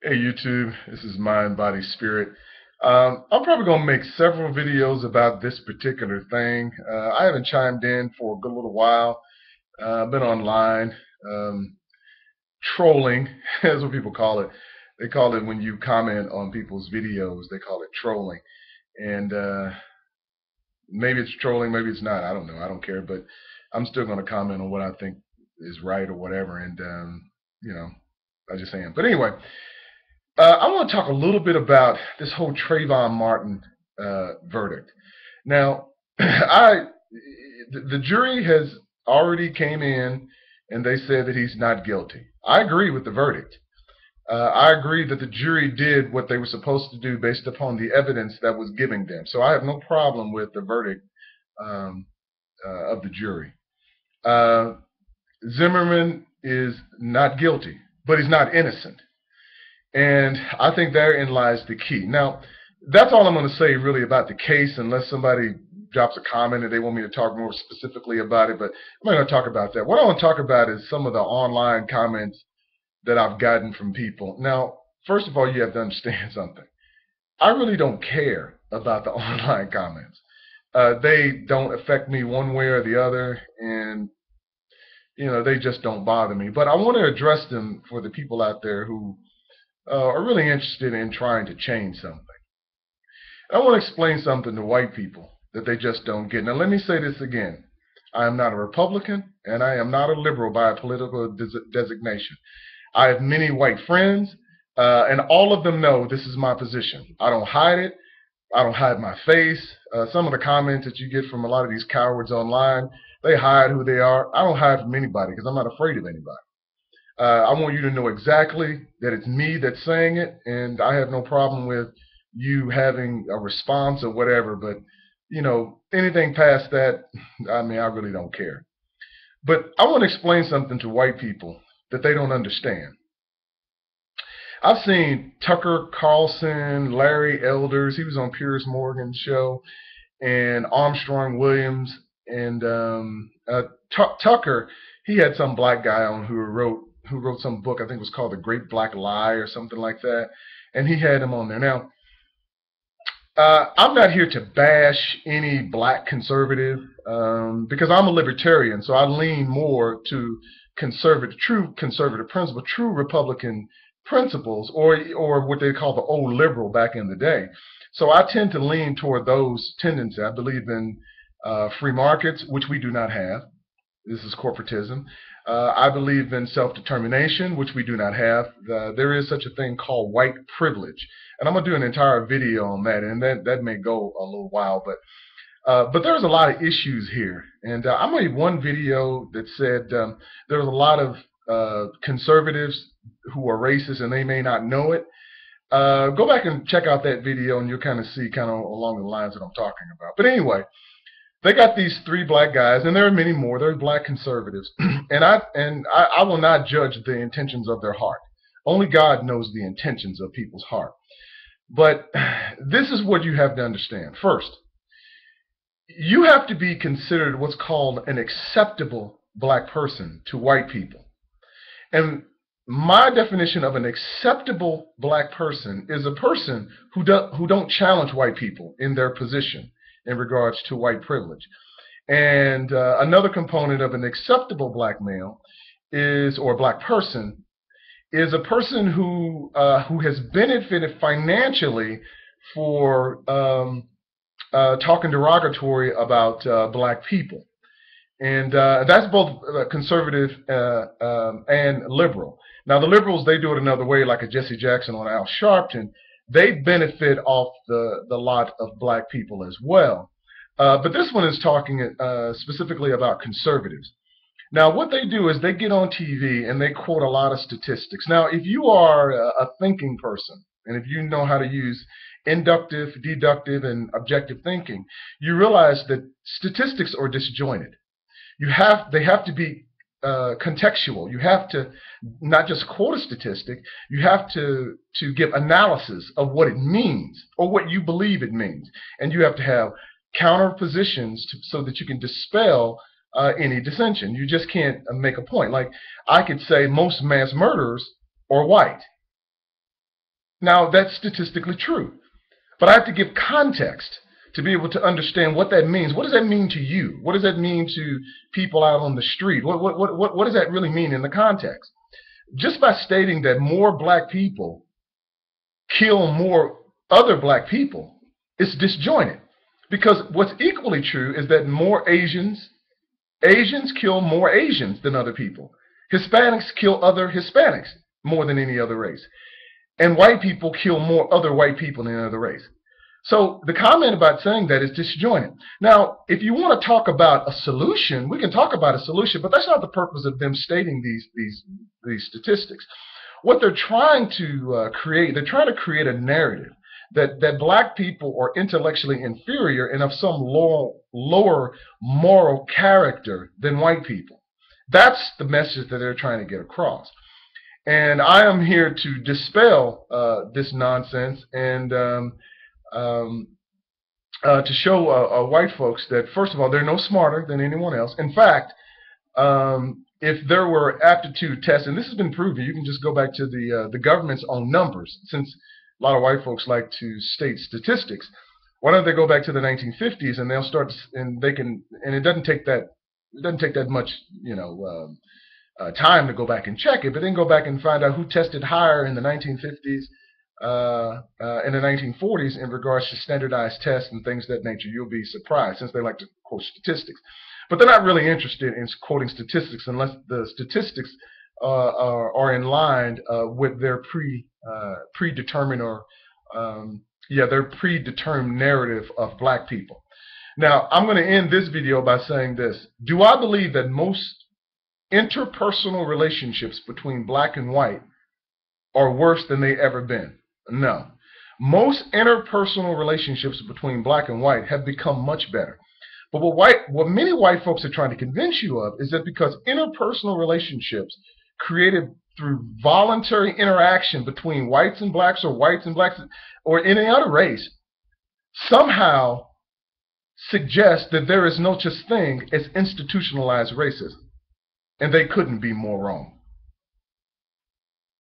Hey YouTube, this is Mind, Body, Spirit. I'm probably going to make several videos about this particular thing. I haven't chimed in for a good little while. I've been online trolling, that's what people call it. They call it when you comment on people's videos, they call it trolling. And maybe it's trolling, maybe it's not. I don't know. I don't care. But I'm still going to comment on what I think is right or whatever. And, you know, I just am. But anyway. I want to talk a little bit about this whole Trayvon Martin verdict. Now, the jury has already came in and they said that he's not guilty. I agree with the verdict. I agree that the jury did what they were supposed to do based upon the evidence that was given them. So I have no problem with the verdict of the jury. Zimmerman is not guilty, but he's not innocent. And I think therein lies the key. Now, that's all I'm going to say really about the case, unless somebody drops a comment and they want me to talk more specifically about it. But I'm not going to talk about that. What I want to talk about is some of the online comments that I've gotten from people. Now, first of all, you have to understand something. I really don't care about the online comments. They don't affect me one way or the other, and they just don't bother me. But I want to address them for the people out there who are really interested in trying to change something. I want to explain something to white people that they just don't get. Now, let me say this again. I am not a Republican, and I am not a liberal by a political designation. I have many white friends, and all of them know this is my position. I don't hide it. I don't hide my face. Some of the comments that you get from a lot of these cowards online, they hide who they are. I don't hide from anybody because I'm not afraid of anybody. I want you to know exactly that it's me that's saying it, and I have no problem with you having a response or whatever, but, anything past that, I mean, I really don't care. But I want to explain something to white people that they don't understand. I've seen Tucker Carlson, Larry Elders, he was on Piers Morgan's show, and Armstrong Williams, and Tucker, he had some black guy on who wrote some book, I think it was called The Great Black Lie or something like that, and he had him on there. Now, I'm not here to bash any black conservative because I'm a libertarian, so I lean more to true conservative principles, true Republican principles, or what they call the old liberal back in the day. So I tend to lean toward those tendencies. I believe in free markets, which we do not have. This is corporatism. I believe in self-determination, which we do not have. There is such a thing called white privilege. And I'm going to do an entire video on that, and that may go a little while. But there's a lot of issues here. And I made one video that said there was a lot of conservatives who are racist, and they may not know it. Go back and check out that video, and you'll kind of see kind of along the lines that I'm talking about. But anyway, they got these three black guys, and there are many more. They're black conservatives, and I will not judge the intentions of their heart. Only God knows the intentions of people's heart. But this is what you have to understand. First, you have to be considered what's called an acceptable black person to white people. And my definition of an acceptable black person is a person who don't challenge white people in their position in regards to white privilege. And another component of an acceptable black male or black person is a person who has benefited financially for talking derogatory about black people. And that's both conservative and liberal. Now, the liberals, they do it another way, like a Jesse Jackson or Al Sharpton. They benefit off the lot of black people as well. But this one is talking specifically about conservatives. Now, what they do is they get on TV and they quote a lot of statistics. Now, if you are a thinking person, and if you know how to use inductive, deductive, and objective thinking, you realize that statistics are disjointed. They have to be contextual. You have to not just quote a statistic, you have to give analysis of what it means or what you believe it means. And you have to have counter positions so that you can dispel any dissension. You just can't make a point. Like, I could say most mass murderers are white. Now, that's statistically true, but I have to give context to be able to understand what that means. What does that mean to you? What does that mean to people out on the street? What does that really mean in the context? Just by stating that more black people kill more other black people, it's disjointed. Because what's equally true is that more Asians kill more Asians than other people. Hispanics kill other Hispanics more than any other race. And white people kill more other white people than any other race. So the comment about saying that is disjointed. Now, if you want to talk about a solution, we can talk about a solution, but that's not the purpose of them stating these statistics. What they're trying to create a narrative that black people are intellectually inferior and of some lower moral character than white people. That's the message that they're trying to get across. And I am here to dispel this nonsense and to show white folks that, first of all, they're no smarter than anyone else. In fact, if there were aptitude tests, and this has been proven, you can just go back to the government's own numbers, since a lot of white folks like to state statistics. Why don't they go back to the 1950s and they'll start, and they can, and it doesn't take that much, time to go back and check it, but then go back and find out who tested higher in the 1950s, in the 1940s in regards to standardized tests and things of that nature. You'll be surprised, since they like to quote statistics. But they're not really interested in quoting statistics unless the statistics are in line with their predetermined their predetermined narrative of black people. Now, I'm going to end this video by saying this. Do I believe that most interpersonal relationships between black and white are worse than they ever been? No. Most interpersonal relationships between black and white have become much better. But what many white folks are trying to convince you of is that because interpersonal relationships created through voluntary interaction between whites and blacks, or whites and blacks, or any other race, somehow suggest that there is no such thing as institutionalized racism. And they couldn't be more wrong.